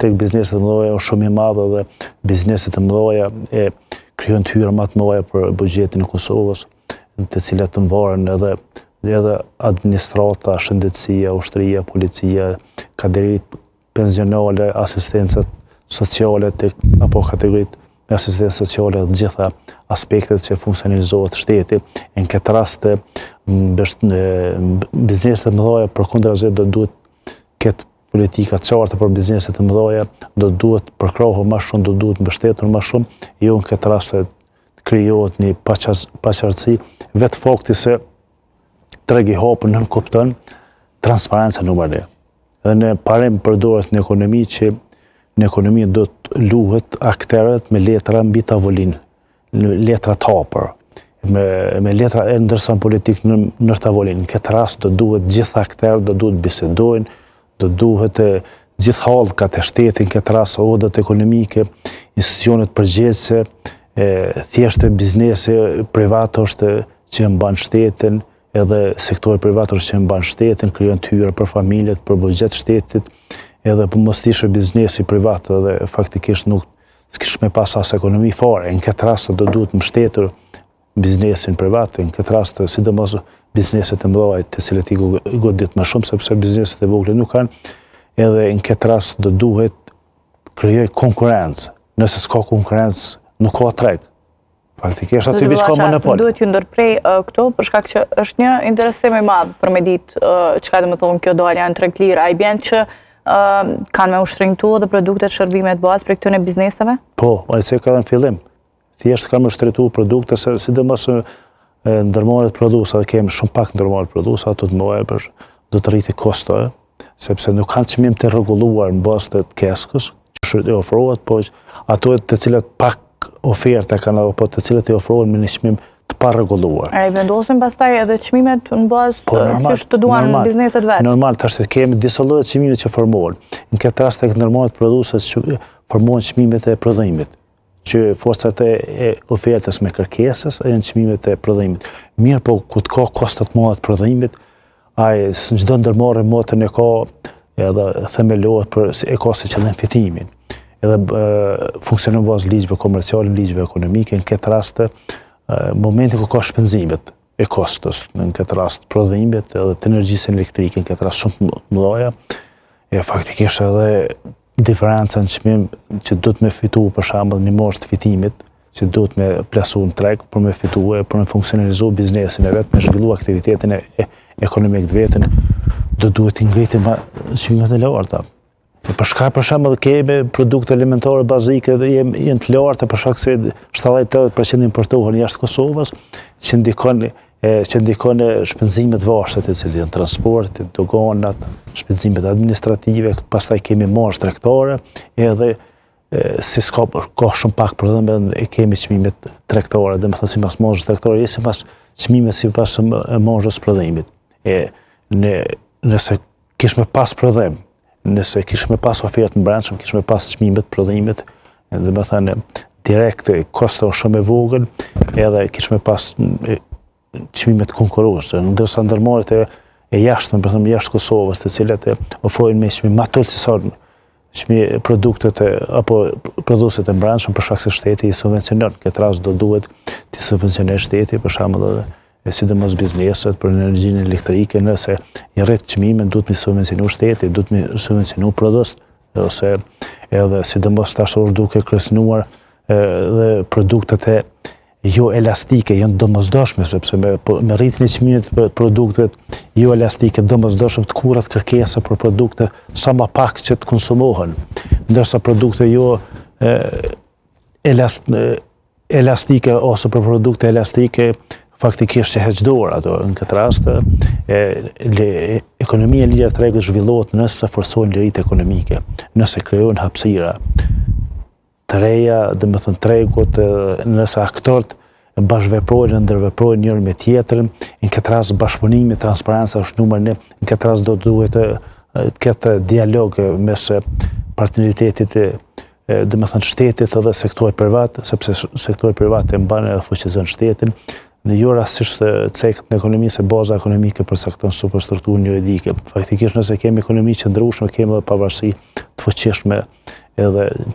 tek bizneset e mëdha është shumë i madh dhe bizneset e mëdha e krijojnë të hyra më të mëdha për buxhetin e Kosovës, të cilat të mbaren edhe administrata, shëndetësia, ushtria, policia, kaderitë pensionale, asistencat sociale apo kategoritë me asistencë sociale dhe gjitha aspektet që funksionalizohet shteti. Në këtë rast, bizneset e mëdha përkundrazi do duhet këtë politika të qarta për bizneset e mëdha, do duhet përkrahur më shumë, do duhet mbështetur më shumë, jo në këtë rast të krijohet një paqartësi, vetë fakti se tregi hapur nuk kupton transparencën numër 1. Dhe në parim përdoret në ekonomi që në ekonomi do të luhet akterët me letra mbi tavolinë, letra të hapur, me letra e ndërsa në politikë në tavolinë. Në këtë rast do duhet gjithë akterët do duhet bisedojnë, do duhet gjithë hallkat e shtetit, në këtë rast odat ekonomike, institucionet përgjegjëse, thjesht biznesi privat është që mban shtetin, edhe sektori privat është që mban shtetin, krijon të hyra për familjet, për buxhet shtetit, edhe për mos ishte biznesi privat edhe faktikisht nuk s'kish me pas as ekonomi fare. Në këtë rast do duhet mbështetur biznesin privat, në këtë rast sidomos bizneset e mëdha të cilat i godit më shumë sepse bizneset e vogla nuk kanë, edhe në këtë rast do duhet krijoj konkurrencë. Nëse s'ka konkurrencë, nuk ka treg. Faktikisht aty veç ka monopol. Duhet ju ndërprej këto për shkak që është një interesim i madh për me ditë çka do të thonë kjo dalja në treg lirë. Ai bën që kanë me ushtrinjtu edhe produktet shërbimet bazë për këtyre bizneseve? Po, se ka në fillim. Thjesht kanë me ushtrinjtu produkte, sidomos ndërmarrjet prodhuesa, dhe kemi shumë pak ndërmarrjet prodhuesa, ato të mëdha do të rriti kosto, sepse nuk kanë çmim të rregulluar në bazë të keskës, që i ofrohet, po ato të cilat pak oferta kanë apo të cilat i ofrohen me një çmim të parregulluar. Ai vendosin pastaj edhe çmimet në bazë që të duan bizneset vetë. Normal, tash kemi disa lloje çmime që formohen. Në këtë rast tek ndërmarrjet prodhuesës që formohen çmimet e prodhimit, që forcat e ofertës me kërkesës e në çmimet e prodhimit. Mirë, po ku të ka kostot mëdha të prodhimit, ai në çdo ndërmarrje motën e ka edhe themelohet për e ka si qëllim fitimin. Edhe funksionon bazë ligjeve komerciale, ligjeve ekonomike, në këtë rast momenti ku ka shpenzimet e kostos, në këtë rast prodhimit edhe të energjisë elektrike, në këtë rast shumë mëdha, faktikisht edhe diferenca në çmim që do të me fitu për shembull një moshë të fitimit, që do të me plasu në treg për me fitu, për me funksionalizu biznesin e vetë, me zhvillu aktivitetin e ekonomik të vetën, do duhet të ngritim çmimet e larta. Për shembull kemi produkte elementare bazike dhe janë të larta për shkak se 70-80% importohen jashtë Kosovës, që ndikon shpenzimet vashta të cilat janë transporti, doganat, shpenzimet administrative, pastaj kemi marrë tregtare, edhe si ka shumë pak prodhim e kemi çmimet tregtare, domethënë sipas marrës tregtare, sipas çmimeve sipas marrës prodhimit. Nëse kish me pas prodhim, nëse kish me pas ofertë në brendshëm, kish me pas çmimet prodhimit, domethënë direkt kosto shumë e vogël, edhe kish me pas çmimet konkurruese, ndërsa ndërmarrjet e jashtme, për shembull jashtë Kosovës, të cilat ofrojnë me çmim më të ulët se produktet apo prodhuesit e brendshëm për shkak se shteti i subvencionon. Këtë rast do duhet të subvencionojë shteti, për shembull sidomos bizneset për energjinë elektrike, nëse i rrit çmimin duhet të subvencionu shteti, duhet të subvencionu prodhuesit, ose edhe sidomos tash është duke kërcënuar dhe produktet e jo elastike janë domosdoshme, sepse me rritjen e çmimit për produktet jo elastike domosdoshme të kurrat kërkesa për produkte sa më pak që të konsumohen, ndërsa produkte jo elastike ose për produkte elastike faktikisht që heq dorë ato. Në këtë rast ekonomia e lirë e tregut zhvillohet nëse forcohen liritë ekonomike, nëse krijohen hapësira të reja, domethënë tregut, nëse aktorët bashkëveprojnë, ndërveprojnë njëri me tjetrin, në këtë rast bashkëpunimi, transparenca është numër 1, në këtë rast do duhet të ketë dialog mes partneritetit domethënë shtetit edhe sektorit privat, sepse sektori privat e mban edhe fuqizon shtetin. Në jo rastisht cekët në ekonomisë e baza ekonomike përcakton superstrukturën juridike. Faktikisht nëse kemi ekonomi qëndrueshme, kemi edhe pavarësi të fuqishme edhe